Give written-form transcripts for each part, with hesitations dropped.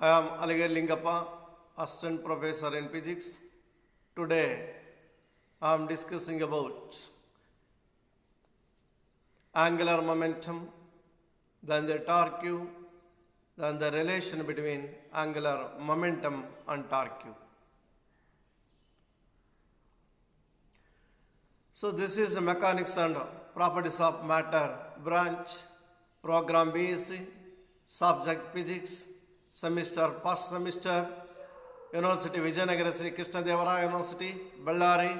I am Aligari Lingappa, Assistant Professor in Physics. Today I am discussing about angular momentum, then the torque, then the relation between angular momentum and torque. So this is Mechanics and Properties of Matter branch, program BSc, subject Physics, first semester, University Vijayanagara Sri Krishna Devaraya University, Bellary,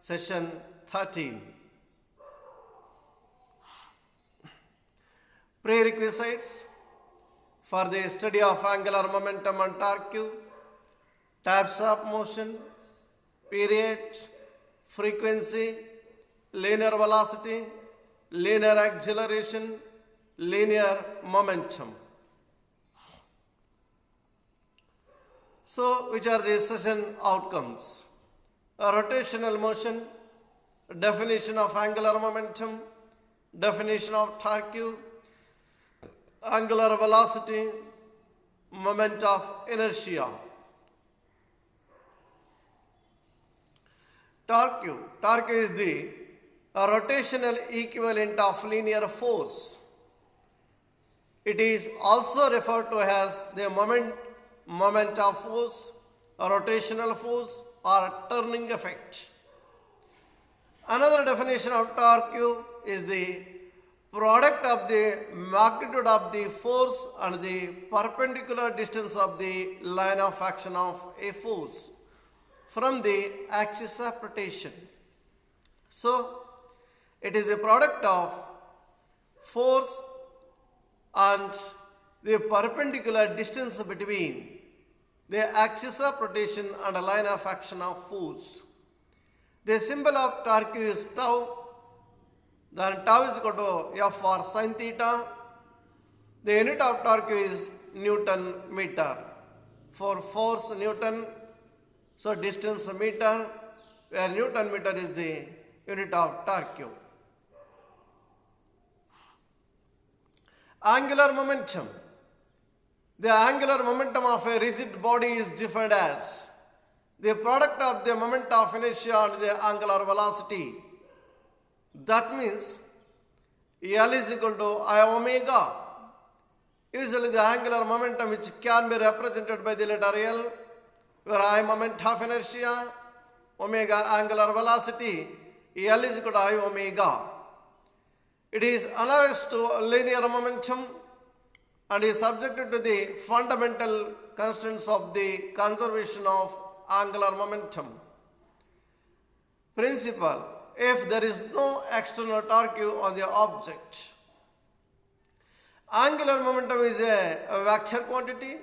session 13. Prerequisites for the study of angular momentum and torque, types of motion, period, frequency, linear velocity, linear acceleration, linear momentum. So, which are the session outcomes? A rotational motion, definition of angular momentum, definition of torque, angular velocity, moment of inertia. Torque is the rotational equivalent of linear force. It is also referred to as the moment of force, rotational force, or turning effect. Another definition of torque is the product of the magnitude of the force and the perpendicular distance of the line of action of a force from the axis of rotation. So, it is a product of force and the perpendicular distance between the axis of rotation and a line of action of force. The symbol of torque is tau. Then tau is equal to F for sin theta. The unit of torque is Newton meter. For force Newton, so distance meter, where Newton meter is the unit of torque. Angular momentum. The angular momentum of a rigid body is defined as the product of the moment of inertia and the angular velocity. That means L is equal to I omega. Usually the angular momentum which can be represented by the letter L, where I moment of inertia, omega angular velocity, L is equal to I omega. It is analogous to linear momentum and is subjected to the fundamental constraints of the conservation of angular momentum. Principle: if there is no external torque on the object. Angular momentum is a vector quantity.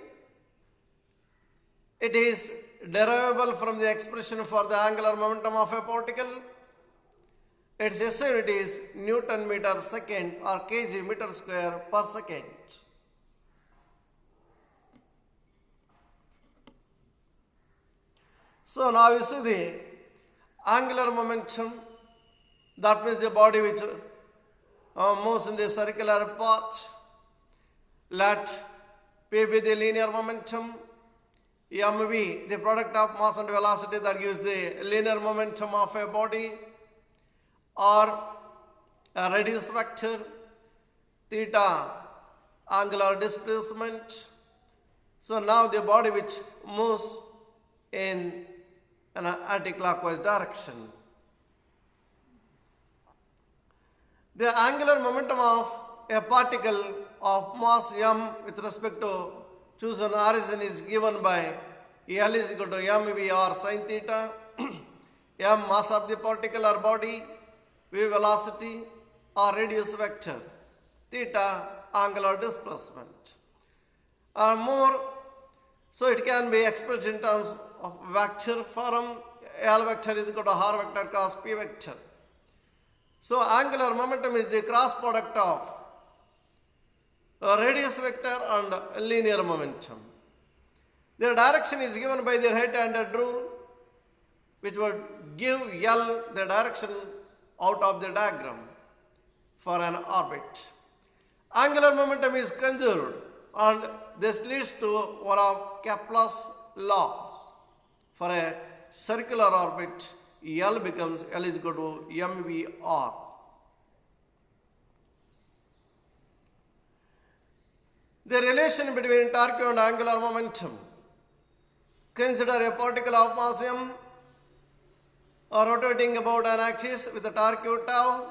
It is derivable from the expression for the angular momentum of a particle. Its SI unit is Newton meter second or kg meter square per second. So now you see the angular momentum, that means the body which moves in the circular path. Let P be the linear momentum, mv the product of mass and velocity that gives the linear momentum of a body, or a radius vector, theta angular displacement. So now the body which moves in an anti-clockwise direction. The angular momentum of a particle of mass m with respect to chosen origin is given by L is equal to mv or sin theta, m mass of the particle or body, v velocity or radius vector, theta angular displacement. Or more, so it can be expressed in terms of vector form. L vector is equal to r vector cos p vector. So angular momentum is the cross product of a radius vector and linear momentum. Their direction is given by the right-handed rule, which would give L the direction out of the diagram for an orbit. Angular momentum is conserved and this leads to one of Kepler's laws. For a circular orbit, L is equal to mvr. The relation between torque and angular momentum. Consider a particle of mass m rotating about an axis with a torque tau.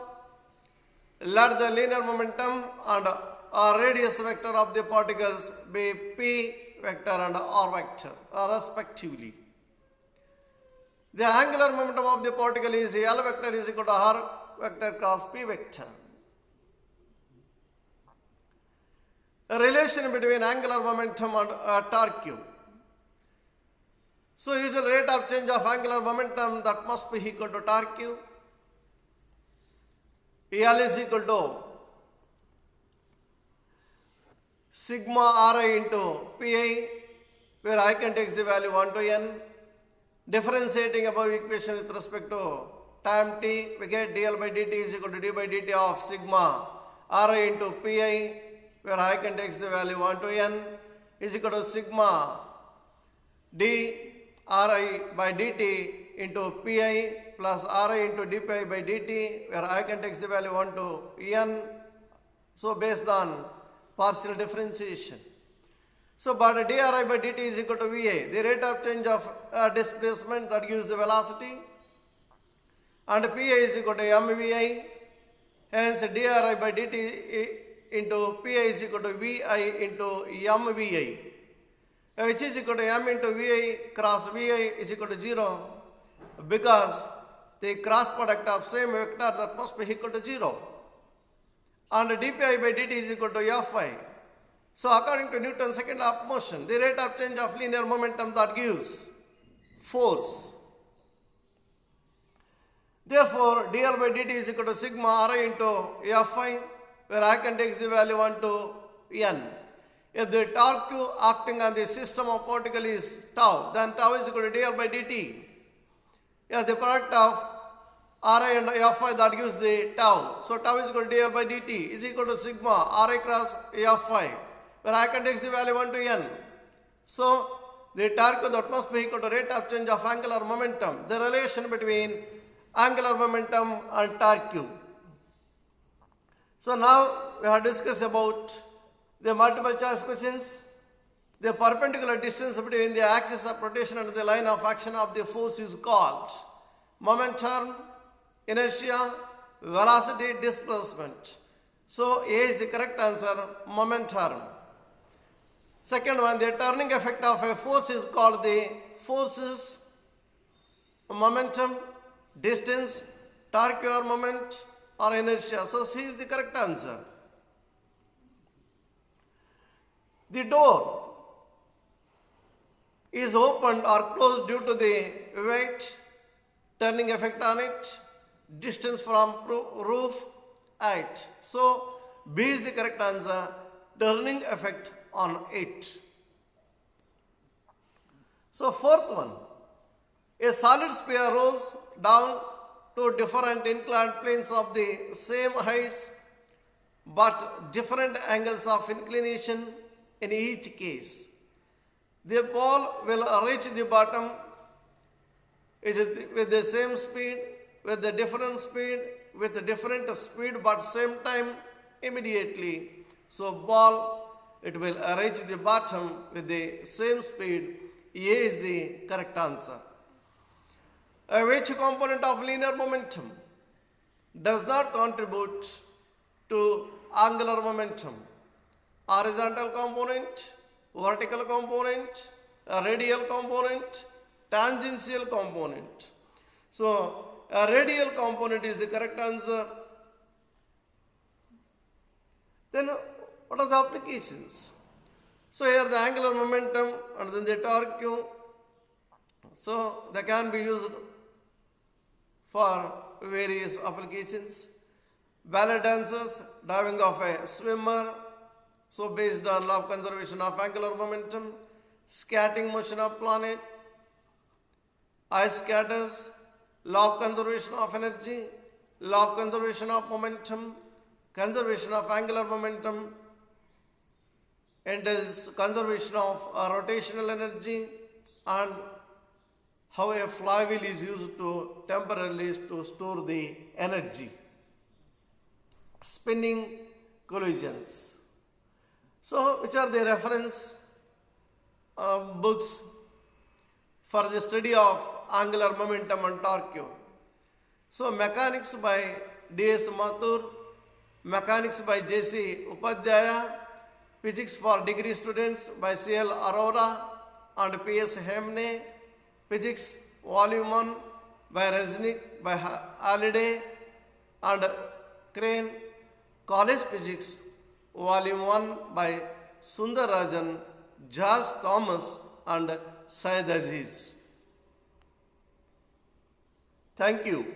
Let the linear momentum and radius vector of the particles be p vector and r vector respectively. The angular momentum of the particle is L vector is equal to r vector cross p vector. A relation between angular momentum and torque. So is the rate of change of angular momentum that must be equal to torque. L is equal to sigma Ri into Pi, where I can take the value 1 to n. Differentiating above equation with respect to time t, we get dl by dt is equal to d by dt of sigma Ri into Pi, where I can take the value 1 to n is equal to sigma d Ri by dt into Pi plus Ri into dpi by dt, where I can take the value 1 to n. So based on partial differentiation. So but dri by dt is equal to Va, the rate of change of displacement that gives the velocity, and Pi is equal to mvi. Hence dri by dt into Pi is equal to Vi into mvi, which is equal to m into Vi cross Vi is equal to 0, because the cross product of same vector that must be equal to 0. And dpi by dt is equal to Fi. So according to Newton's second law of motion, the rate of change of linear momentum that gives force. Therefore, dl by dt is equal to sigma Ri into Fi, where I can take the value 1 to n. If the torque acting on the system of particle is tau, then tau is equal to dl by dt. If the product of Ri and Fi that gives the tau. So tau is equal to dl by dt is equal to sigma Ri cross Fi, where I can take the value 1 to n. So the torque that must be equal to rate of change of angular momentum, the relation between angular momentum and torque. So now we have discussed about the multiple choice questions. The perpendicular distance between the axis of rotation and the line of action of the force is called momentum, inertia, velocity, displacement. So A is the correct answer, momentum. Second one, the turning effect of a force is called the forces, momentum, distance, torque or moment or inertia. So C is the correct answer. The door is opened or closed due to the weight, turning effect on it, distance from roof, height. So B is the correct answer, turning effect on it. So fourth one, a solid sphere rolls down to different inclined planes of the same heights but different angles of inclination in each case. The ball will reach the bottom with the same speed, with the different speed, with the different speed but same time immediately. So ball, it will reach the bottom with the same speed. A is the correct answer. Which component of linear momentum does not contribute to angular momentum? Horizontal component, vertical component, radial component, tangential component. So a radial component is the correct answer. Then what are the applications? So here the angular momentum and then the torque. So they can be used for various applications. Ballet dancers, diving of a swimmer. So based on law of conservation of angular momentum, scattering motion of planet, ice scatters, law of conservation of energy, law of conservation of momentum, conservation of angular momentum, entails conservation of rotational energy and how a flywheel is used to temporarily to store the energy. Spinning collisions. So, which are the reference books for the study of angular momentum and torque? So, Mechanics by D.S. Mathur, Mechanics by J.C. Upadhyaya, Physics for Degree Students by C.L. Arora and P.S. Hemne, Physics Volume 1 by Resnick, by Halliday and Crane, College Physics Volume 1 by Sundarajan, George Thomas and Syed Aziz. Thank you.